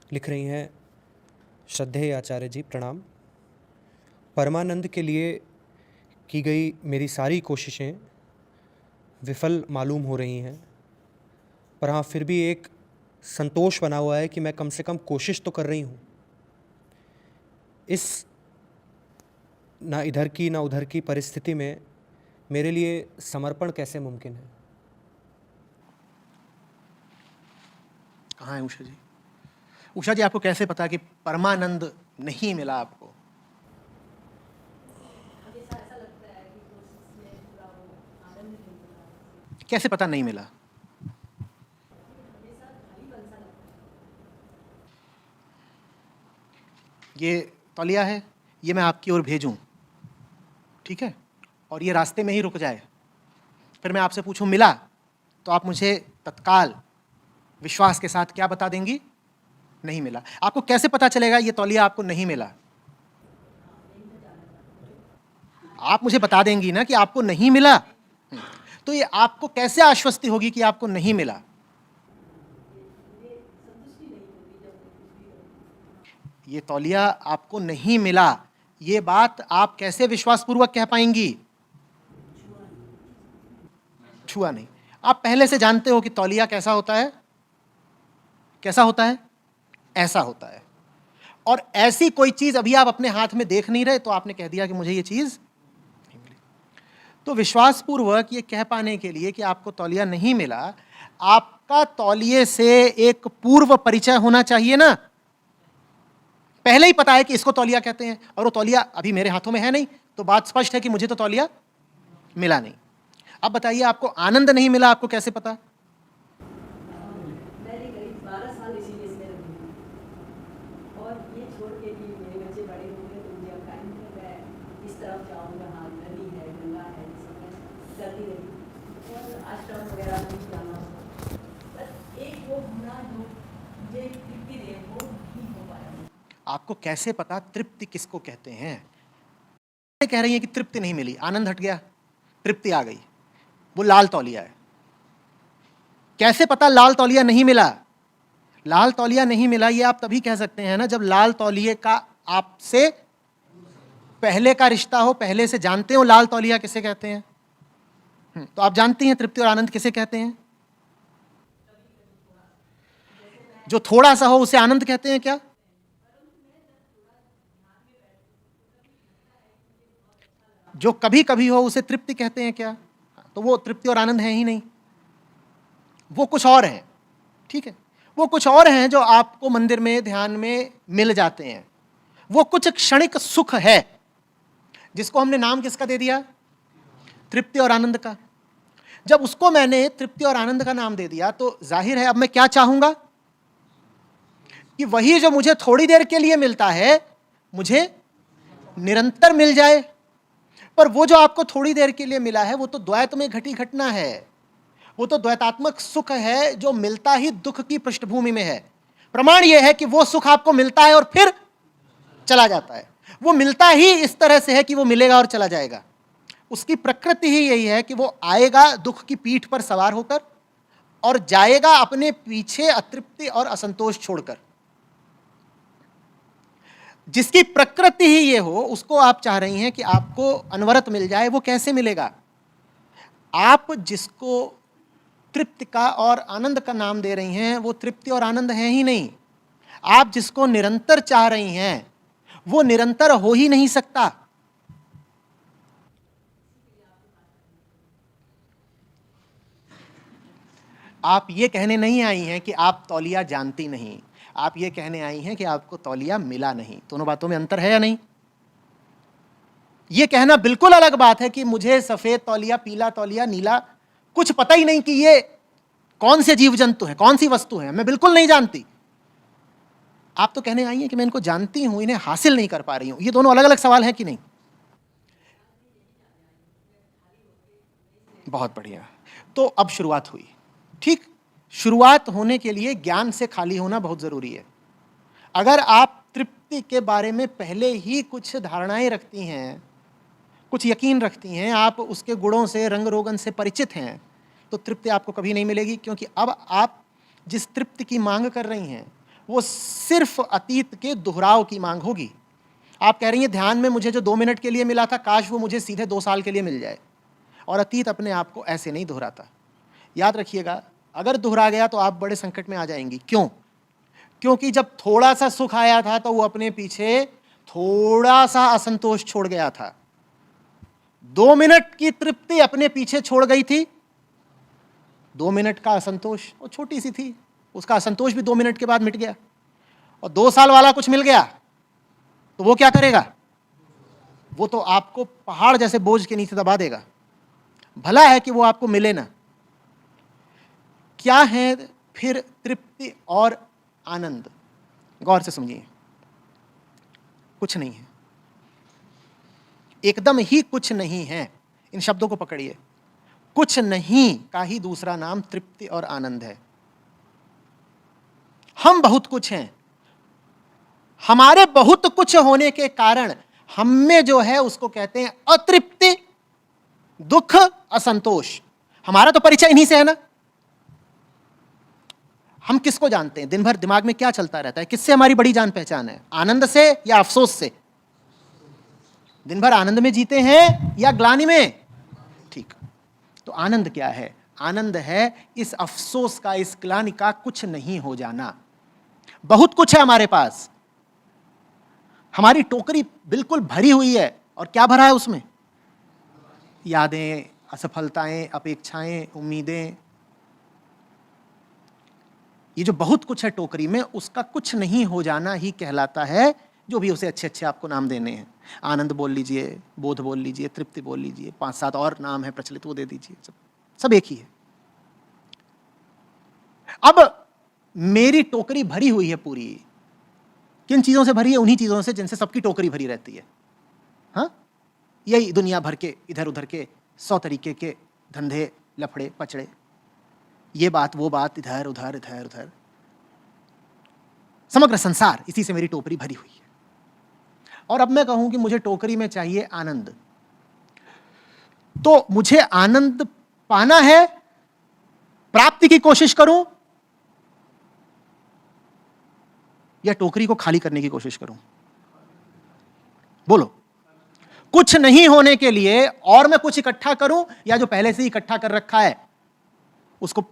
लिख रही हैं, श्रद्धेय आचार्य जी प्रणाम। परमानंद के लिए की गई मेरी सारी कोशिशें विफल मालूम हो रही हैं, पर हाँ फिर भी एक संतोष बना हुआ है कि मैं कम से कम कोशिश तो कर रही हूँ। इस ना इधर की ना उधर की परिस्थिति में मेरे लिए समर्पण कैसे मुमकिन है? कहाँ है उषा जी? उषा जी, आपको कैसे पता कि परमानंद नहीं मिला आपको? कैसे पता नहीं मिला? ये तौलिया है, ये मैं आपकी ओर भेजूं, ठीक है? और ये रास्ते में ही रुक जाए, फिर मैं आपसे पूछूं मिला, तो आप मुझे तत्काल विश्वास के साथ क्या बता देंगी? नहीं मिला। आपको कैसे पता चलेगा ये तौलिया आपको नहीं मिला? आप मुझे बता देंगी ना कि आपको नहीं मिला। तो ये आपको कैसे आश्वस्ति होगी कि आपको नहीं मिला? ये तौलिया आपको नहीं मिला, ये बात आप कैसे विश्वासपूर्वक कह पाएंगी? छुआ नहीं। आप पहले से जानते हो कि तौलिया कैसा होता है? कैसा होता है? ऐसा होता है। और ऐसी कोई चीज अभी आप अपने हाथ में देख नहीं रहे, तो आपने कह दिया कि मुझे ये चीज नहीं मिली। तो विश्वासपूर्वक ये कह पाने के लिए कि आपको तौलिया नहीं मिला, आपका तौलिए से एक पूर्व परिचय होना चाहिए ना। पहले ही पता है कि इसको तौलिया कहते हैं, और वो तौलिया अभी मेरे हाथों में है नहीं, तो बात स्पष्ट है कि मुझे तो तौलिया मिला नहीं। अब बताइए, आपको आनंद नहीं मिला, आपको कैसे पता? मैंने करीब 12 साल इसी देश में रही हूँ, और ये छोड़ के कि मेरे बच्चे बड़े हो गए तो मुझे अब टाइम है, मैं इस तरफ जाऊँगा, हाँ नदी है, गंगा है, सब मैं करती रही, और आश्रम वगैरह में जाना, बस एक वो होना जो मुझे तृप्ति दे वो नहीं हो पाया। आपको कैसे पता तृप्ति किसको कहते हैं? कह रही है कि तृप्ति नहीं मिली, आनंद हट गया, तृप्ति आ गई, वो लाल तौलिया है। कैसे पता लाल तौलिया नहीं मिला? लाल तौलिया नहीं मिला ये आप तभी कह सकते हैं ना जब लाल तौलिए का आपसे पहले का रिश्ता हो, पहले से जानते हो लाल तौलिया किसे कहते हैं। तो आप जानती हैं तृप्ति और आनंद किसे कहते हैं? जो थोड़ा सा हो उसे आनंद कहते हैं क्या? जो कभी कभी हो उसे तृप्ति कहते हैं क्या? तो वो तृप्ति और आनंद है ही नहीं, वो कुछ और हैं। ठीक है, वो कुछ और हैं जो आपको मंदिर में ध्यान में मिल जाते हैं। वो कुछ क्षणिक सुख है जिसको हमने नाम किसका दे दिया? तृप्ति और आनंद का। जब उसको मैंने तृप्ति और आनंद का नाम दे दिया तो जाहिर है अब मैं क्या चाहूंगा कि वही जो मुझे थोड़ी देर के लिए मिलता है मुझे निरंतर मिल जाए। पर वो जो आपको थोड़ी देर के लिए मिला है वो तो द्वैत में घटी घटना है, वो तो द्वैतात्मक सुख है जो मिलता ही दुख की पृष्ठभूमि में है। प्रमाण यह है कि वो सुख आपको मिलता है और फिर चला जाता है। वो मिलता ही इस तरह से है कि वो मिलेगा और चला जाएगा। उसकी प्रकृति ही यही है कि वो आएगा दुख की पीठ पर सवार होकर और जाएगा अपने पीछे अतृप्ति और असंतोष छोड़कर। जिसकी प्रकृति ही ये हो उसको आप चाह रही हैं कि आपको अनवरत मिल जाए। वो कैसे मिलेगा? आप जिसको तृप्ति का और आनंद का नाम दे रही हैं वो तृप्ति और आनंद है ही नहीं। आप जिसको निरंतर चाह रही हैं वो निरंतर हो ही नहीं सकता। आप ये कहने नहीं आई हैं कि आप तौलिया जानती नहीं, आप ये कहने आई हैं कि आपको तौलिया मिला नहीं। दोनों बातों में अंतर है या नहीं? ये कहना बिल्कुल अलग बात है कि मुझे सफेद तौलिया, पीला तौलिया, नीला कुछ पता ही नहीं कि ये कौन से जीव जंतु है, कौन सी वस्तु है, मैं बिल्कुल नहीं जानती। आप तो कहने आई हैं कि मैं इनको जानती हूं, इन्हें हासिल नहीं कर पा रही हूं। ये दोनों अलग अलग सवाल हैं कि नहीं? बहुत बढ़िया। तो अब शुरुआत हुई। ठीक, शुरुआत होने के लिए ज्ञान से खाली होना बहुत जरूरी है। अगर आप तृप्ति के बारे में पहले ही कुछ धारणाएं रखती हैं, कुछ यकीन रखती हैं, आप उसके गुणों से, रंग रोगन से परिचित हैं, तो तृप्ति आपको कभी नहीं मिलेगी। क्योंकि अब आप जिस तृप्ति की मांग कर रही हैं वो सिर्फ अतीत के दोहराव की मांग होगी। आप कह रही हैं ध्यान में मुझे जो 2 मिनट के लिए मिला था, काश वो मुझे सीधे 2 साल के लिए मिल जाए। और अतीत अपने आप को ऐसे नहीं दोहराता। याद रखिएगा, अगर दोहरा गया तो आप बड़े संकट में आ जाएंगी। क्यों? क्योंकि जब थोड़ा सा सुख आया था तो वो अपने पीछे थोड़ा सा असंतोष छोड़ गया था। 2 मिनट की तृप्ति अपने पीछे छोड़ गई थी, 2 मिनट का असंतोष, वो छोटी सी थी, उसका असंतोष भी 2 मिनट के बाद मिट गया। और 2 साल वाला कुछ मिल गया तो वो क्या करेगा? वो तो आपको पहाड़ जैसे बोझ के नीचे दबा देगा। भला है कि वो आपको मिले ना। क्या है फिर तृप्ति और आनंद? गौर से समझिए, कुछ नहीं है, एकदम ही कुछ नहीं है। इन शब्दों को पकड़िए, कुछ नहीं का ही दूसरा नाम तृप्ति और आनंद है। हम बहुत कुछ हैं, हमारे बहुत कुछ होने के कारण हम में जो है उसको कहते हैं अतृप्ति, दुख, असंतोष। हमारा तो परिचय इन्हीं से है ना। हम किसको जानते हैं? दिन भर दिमाग में क्या चलता रहता है? किससे हमारी बड़ी जान पहचान है? आनंद से या अफसोस से? दिन भर आनंद में जीते हैं या ग्लानि में? ठीक, तो आनंद क्या है? आनंद है इस अफसोस का, इस ग्लानि का कुछ नहीं हो जाना। बहुत कुछ है हमारे पास, हमारी टोकरी बिल्कुल भरी हुई है। और क्या भरा है उसमें? यादें, असफलताएं, अपेक्षाएं, उम्मीदें। ये जो बहुत कुछ है टोकरी में, उसका कुछ नहीं हो जाना ही कहलाता है, जो भी उसे अच्छे अच्छे आपको नाम देने हैं। आनंद बोल लीजिए, बोध बोल लीजिए, तृप्ति बोल लीजिए, 5-7 और नाम है प्रचलित, वो दे दीजिए, सब एक ही है। अब मेरी टोकरी भरी हुई है पूरी। किन चीजों से भरी है? उन्हीं चीजों से जिनसे सबकी टोकरी भरी रहती है। हाँ, यही दुनिया भर के इधर उधर के 100 तरीके के धंधे, लफड़े पचड़े, ये बात वो बात, इधर उधर इधर उधर, समग्र संसार इसी से मेरी टोकरी भरी हुई है। और अब मैं कहूं कि मुझे टोकरी में चाहिए आनंद, तो मुझे आनंद पाना है, प्राप्ति की कोशिश करूं या टोकरी को खाली करने की कोशिश करूं? बोलो। कुछ नहीं होने के लिए और मैं कुछ इकट्ठा करूं या जो पहले से ही इकट्ठा कर रखा है उसको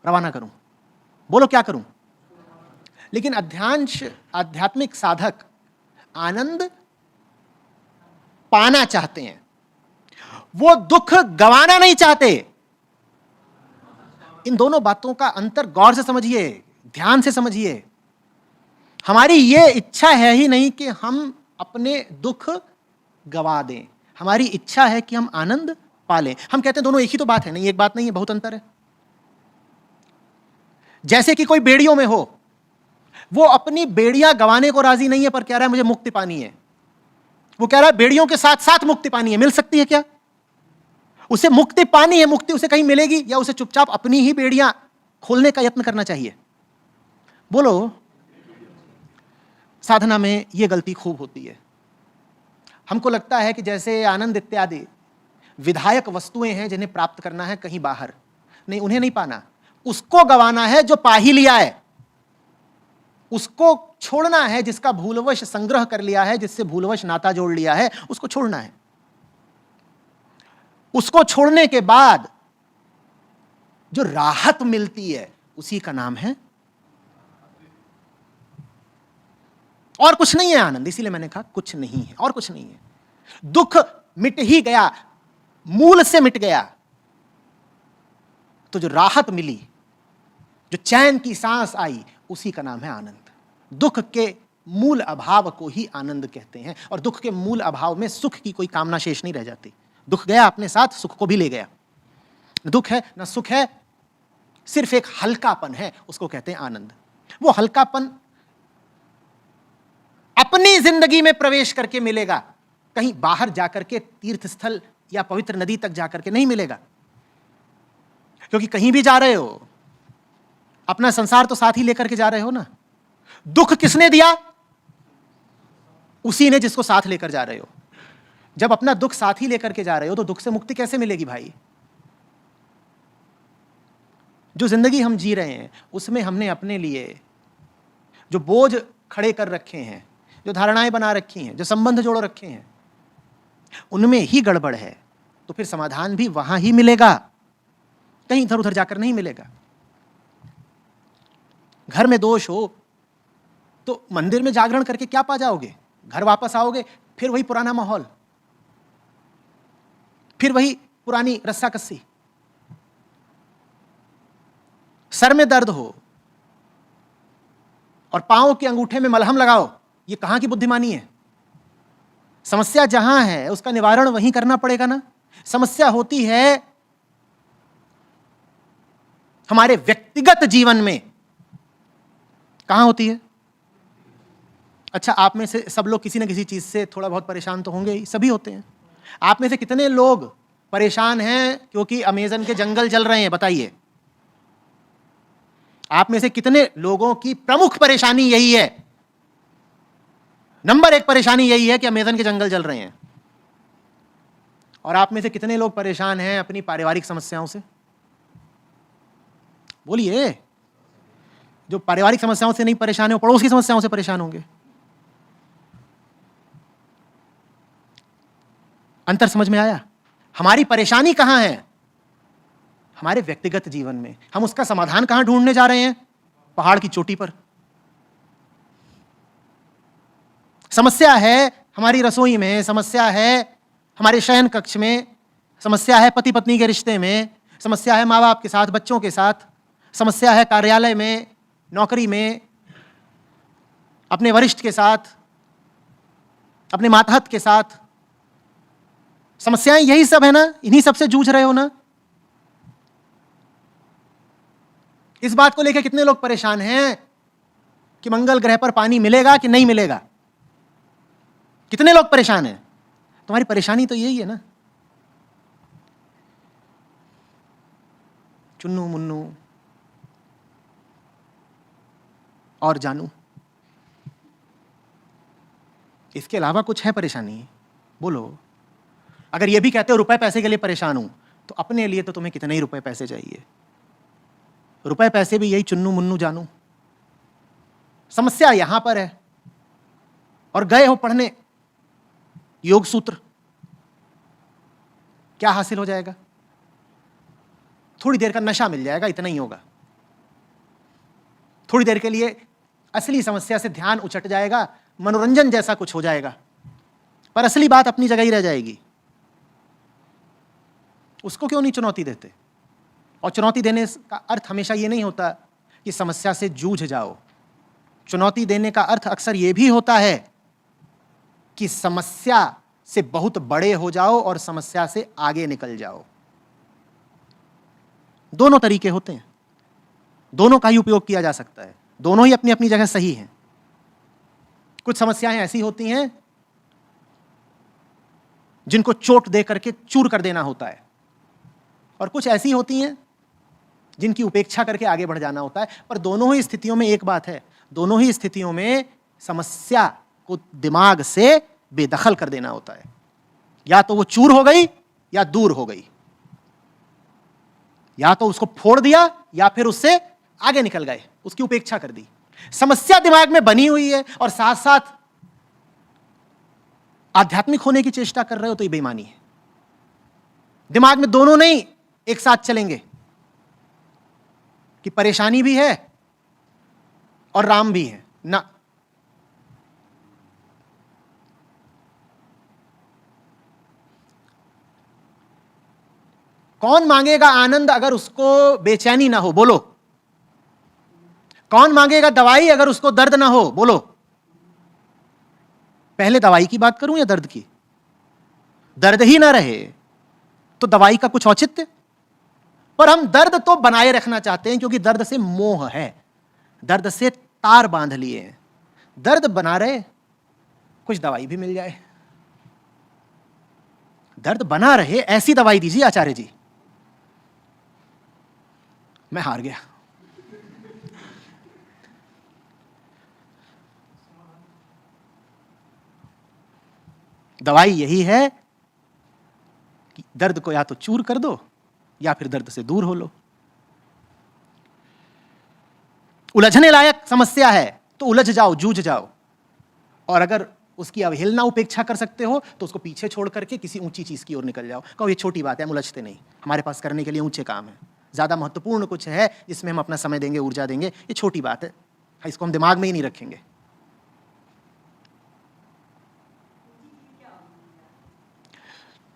रवाना करूं? बोलो क्या करूं? लेकिन आध्यात्मिक साधक आनंद पाना चाहते हैं, वो दुख गंवाना नहीं चाहते। इन दोनों बातों का अंतर गौर से समझिए, ध्यान से समझिए। हमारी ये इच्छा है ही नहीं कि हम अपने दुख गवा दें, हमारी इच्छा है कि हम आनंद पा लें। हम कहते हैं दोनों एक ही तो बात है। नहीं, एक बात नहीं है, बहुत अंतर है। जैसे कि कोई बेड़ियों में हो, वो अपनी बेड़ियां गंवाने को राजी नहीं है, पर कह रहा है मुझे मुक्ति पानी है। वो कह रहा है बेड़ियों के साथ साथ मुक्ति पानी है। मिल सकती है क्या? उसे मुक्ति पानी है, मुक्ति उसे कहीं मिलेगी या उसे चुपचाप अपनी ही बेड़ियां खोलने का यत्न करना चाहिए? बोलो। साधना में यह गलती खूब होती है। हमको लगता है कि जैसे आनंद इत्यादि विधायक वस्तुएं हैं जिन्हें प्राप्त करना है कहीं बाहर। नहीं, उन्हें नहीं पाना, उसको गंवाना है जो पा ही लिया है। उसको छोड़ना है जिसका भूलवश संग्रह कर लिया है, जिससे भूलवश नाता जोड़ लिया है, उसको छोड़ना है। उसको छोड़ने के बाद जो राहत मिलती है उसी का नाम है, और कुछ नहीं है आनंद। इसीलिए मैंने कहा कुछ नहीं है, और कुछ नहीं है। दुख मिट ही गया, मूल से मिट गया, तो जो राहत मिली, जो चैन की सांस आई, उसी का नाम है आनंद। दुख के मूल अभाव को ही आनंद कहते हैं। और दुख के मूल अभाव में सुख की कोई कामना शेष नहीं रह जाती। दुख गया अपने साथ, सुख को भी ले गया। न दुख है न सुख है, सिर्फ एक हल्कापन है, उसको कहते हैं आनंद। वो हल्कापन अपनी जिंदगी में प्रवेश करके मिलेगा, कहीं बाहर जाकर के तीर्थ स्थल या पवित्र नदी तक जाकर के नहीं मिलेगा। क्योंकि कहीं भी जा रहे हो, अपना संसार तो साथ ही लेकर के जा रहे हो ना। दुख किसने दिया? उसी ने जिसको साथ लेकर जा रहे हो। जब अपना दुख साथ ही लेकर के जा रहे हो तो दुख से मुक्ति कैसे मिलेगी भाई? जो जिंदगी हम जी रहे हैं उसमें हमने अपने लिए जो बोझ खड़े कर रखे हैं, जो धारणाएं बना रखी हैं, जो संबंध जोड़ रखे हैं, उनमें ही गड़बड़ है, तो फिर समाधान भी वहां ही मिलेगा, कहीं इधर उधर जाकर नहीं मिलेगा। घर में दोष हो तो मंदिर में जागरण करके क्या पा जाओगे? घर वापस आओगे फिर वही पुराना माहौल, फिर वही पुरानी रस्साकस्सी। सर में दर्द हो और पांव के अंगूठे में मलहम लगाओ, ये कहां की बुद्धिमानी है? समस्या जहां है उसका निवारण वहीं करना पड़ेगा ना। समस्या होती है हमारे व्यक्तिगत जीवन में। कहां होती है? अच्छा, आप में से सब लोग किसी न किसी चीज से थोड़ा बहुत परेशान तो होंगे ही, सभी होते हैं। आप में से कितने लोग परेशान हैं क्योंकि अमेज़न के जंगल जल रहे हैं? बताइए। आप में से कितने लोगों की प्रमुख परेशानी यही है? नंबर 1 परेशानी यही है कि अमेज़न के जंगल जल रहे हैं। और आप में से कितने लोग परेशान हैं अपनी पारिवारिक समस्याओं से? बोलिए। जो पारिवारिक समस्याओं से नहीं परेशान है वो पड़ोस की समस्याओं से परेशान होंगे। अंतर समझ में आया? हमारी परेशानी कहां है? हमारे व्यक्तिगत जीवन में। हम उसका समाधान कहां ढूंढने जा रहे हैं? पहाड़ की चोटी पर। समस्या है हमारी रसोई में, समस्या है हमारे शयन कक्ष में, समस्या है पति पत्नी के रिश्ते में, समस्या है माँ बाप के साथ, बच्चों के साथ, समस्या है कार्यालय में, नौकरी में, अपने वरिष्ठ के साथ, अपने मातहत के साथ। समस्याएं यही सब है ना, इन्हीं सब से जूझ रहे हो ना। इस बात को लेकर कितने लोग परेशान हैं कि मंगल ग्रह पर पानी मिलेगा कि नहीं मिलेगा? कितने लोग परेशान हैं? तुम्हारी परेशानी तो यही है ना। चुन्नू मुन्नू और जानू, इसके अलावा कुछ है परेशानी? बोलो। अगर ये भी कहते हो रुपए पैसे के लिए परेशान हूं, तो अपने लिए तो तुम्हें कितने ही रुपए पैसे चाहिए? रुपए पैसे भी यही चुन्नू मुन्नू जानू। समस्या यहां पर है। और गए हो पढ़ने योग सूत्र, क्या हासिल हो जाएगा? थोड़ी देर का नशा मिल जाएगा, इतना ही होगा। थोड़ी देर के लिए असली समस्या से ध्यान उचट जाएगा, मनोरंजन जैसा कुछ हो जाएगा, पर असली बात अपनी जगह ही रह जाएगी। उसको क्यों नहीं चुनौती देते? और चुनौती देने का अर्थ हमेशा ये नहीं होता कि समस्या से जूझ जाओ। चुनौती देने का अर्थ अक्सर ये भी होता है कि समस्या से बहुत बड़े हो जाओ और समस्या से आगे निकल जाओ। दोनों तरीके होते हैं, दोनों का ही उपयोग किया जा सकता है, दोनों ही अपनी अपनी जगह सही हैं। कुछ समस्याएं ऐसी होती हैं जिनको चोट दे करके चूर कर देना होता है, और कुछ ऐसी होती हैं जिनकी उपेक्षा करके आगे बढ़ जाना होता है। पर दोनों ही स्थितियों में एक बात है, दोनों ही स्थितियों में समस्या को दिमाग से बेदखल कर देना होता है। या तो वो चूर हो गई या दूर हो गई, या तो उसको फोड़ दिया या फिर उससे आगे निकल गए, उसकी उपेक्षा कर दी। समस्या दिमाग में बनी हुई है और साथ साथ आध्यात्मिक होने की चेष्टा कर रहे हो तो ये बेईमानी है। दिमाग में दोनों नहीं एक साथ चलेंगे कि परेशानी भी है और राम भी है ना। कौन मांगेगा आनंद अगर उसको बेचैनी ना हो? बोलो। कौन मांगेगा दवाई अगर उसको दर्द ना हो? बोलो। पहले दवाई की बात करूं या दर्द की? दर्द ही ना रहे तो दवाई का कुछ औचित्य? पर हम दर्द तो बनाए रखना चाहते हैं क्योंकि दर्द से मोह है, दर्द से तार बांध लिए हैं। दर्द बना रहे, कुछ दवाई भी मिल जाए। दर्द बना रहे ऐसी दवाई दीजिए आचार्य जी। मैं हार गया। दवाई यही है कि दर्द को या तो चूर कर दो या फिर दर्द से दूर हो लो। उलझने लायक समस्या है तो उलझ जाओ, जूझ जाओ। और अगर उसकी अवहेलना उपेक्षा कर सकते हो तो उसको पीछे छोड़ करके किसी ऊंची चीज की ओर निकल जाओ। कहो ये छोटी बात है, हम उलझते नहीं, हमारे पास करने के लिए ऊंचे काम है, ज्यादा महत्वपूर्ण कुछ है जिसमें हम अपना समय देंगे, ऊर्जा देंगे, ये छोटी बात है, इसको हम दिमाग में ही नहीं रखेंगे।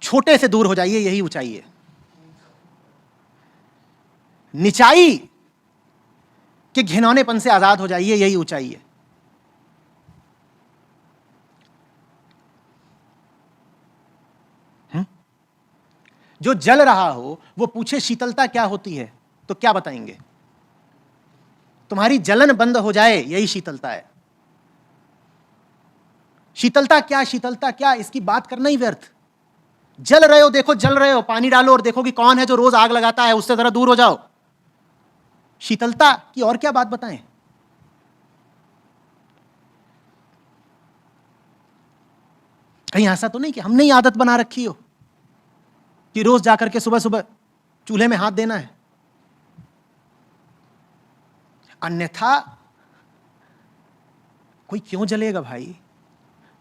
छोटे से दूर हो जाइए, यही ऊंचाई है। निचाई के घिनौनेपन से आजाद हो जाइए, यही ऊंचाई है। जो जल रहा हो वो पूछे शीतलता क्या होती है, तो क्या बताएंगे? तुम्हारी जलन बंद हो जाए, यही शीतलता है। शीतलता क्या, शीतलता क्या, इसकी बात करना ही व्यर्थ। जल रहे हो, देखो जल रहे हो, पानी डालो और देखो कि कौन है जो रोज आग लगाता है, उससे जरा दूर हो जाओ। शीतलता की और क्या बात बताएं? कहीं ऐसा तो नहीं कि हमने ही आदत बना रखी हो कि रोज जाकर के सुबह सुबह चूल्हे में हाथ देना है। अन्यथा कोई क्यों जलेगा भाई?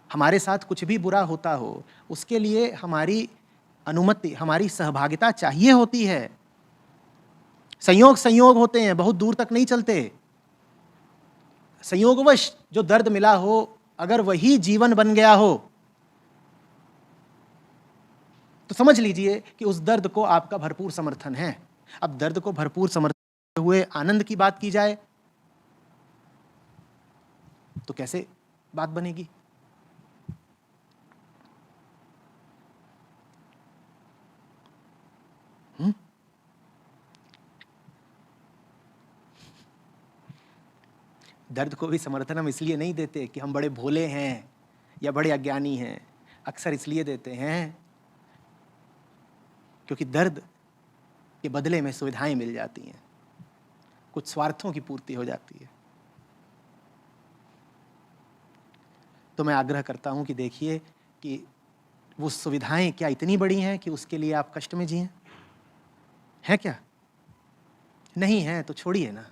हमारे साथ कुछ भी बुरा होता हो उसके लिए हमारी अनुमति, हमारी सहभागिता चाहिए होती है। संयोग होते हैं, बहुत दूर तक नहीं चलते। संयोगवश जो दर्द मिला हो, अगर वही जीवन बन गया हो तो समझ लीजिए कि उस दर्द को आपका भरपूर समर्थन है। अब दर्द को भरपूर समर्थन हुए आनंद की बात की जाए तो कैसे बात बनेगी? दर्द को भी समर्थन हम इसलिए नहीं देते कि हम बड़े भोले हैं या बड़े अज्ञानी हैं। अक्सर इसलिए देते हैं क्योंकि दर्द के बदले में सुविधाएं मिल जाती हैं, कुछ स्वार्थों की पूर्ति हो जाती है। तो मैं आग्रह करता हूं कि देखिए कि वो सुविधाएं क्या इतनी बड़ी हैं कि उसके लिए आप कष्ट में जिएं? है क्या? नहीं है तो छोड़िए ना।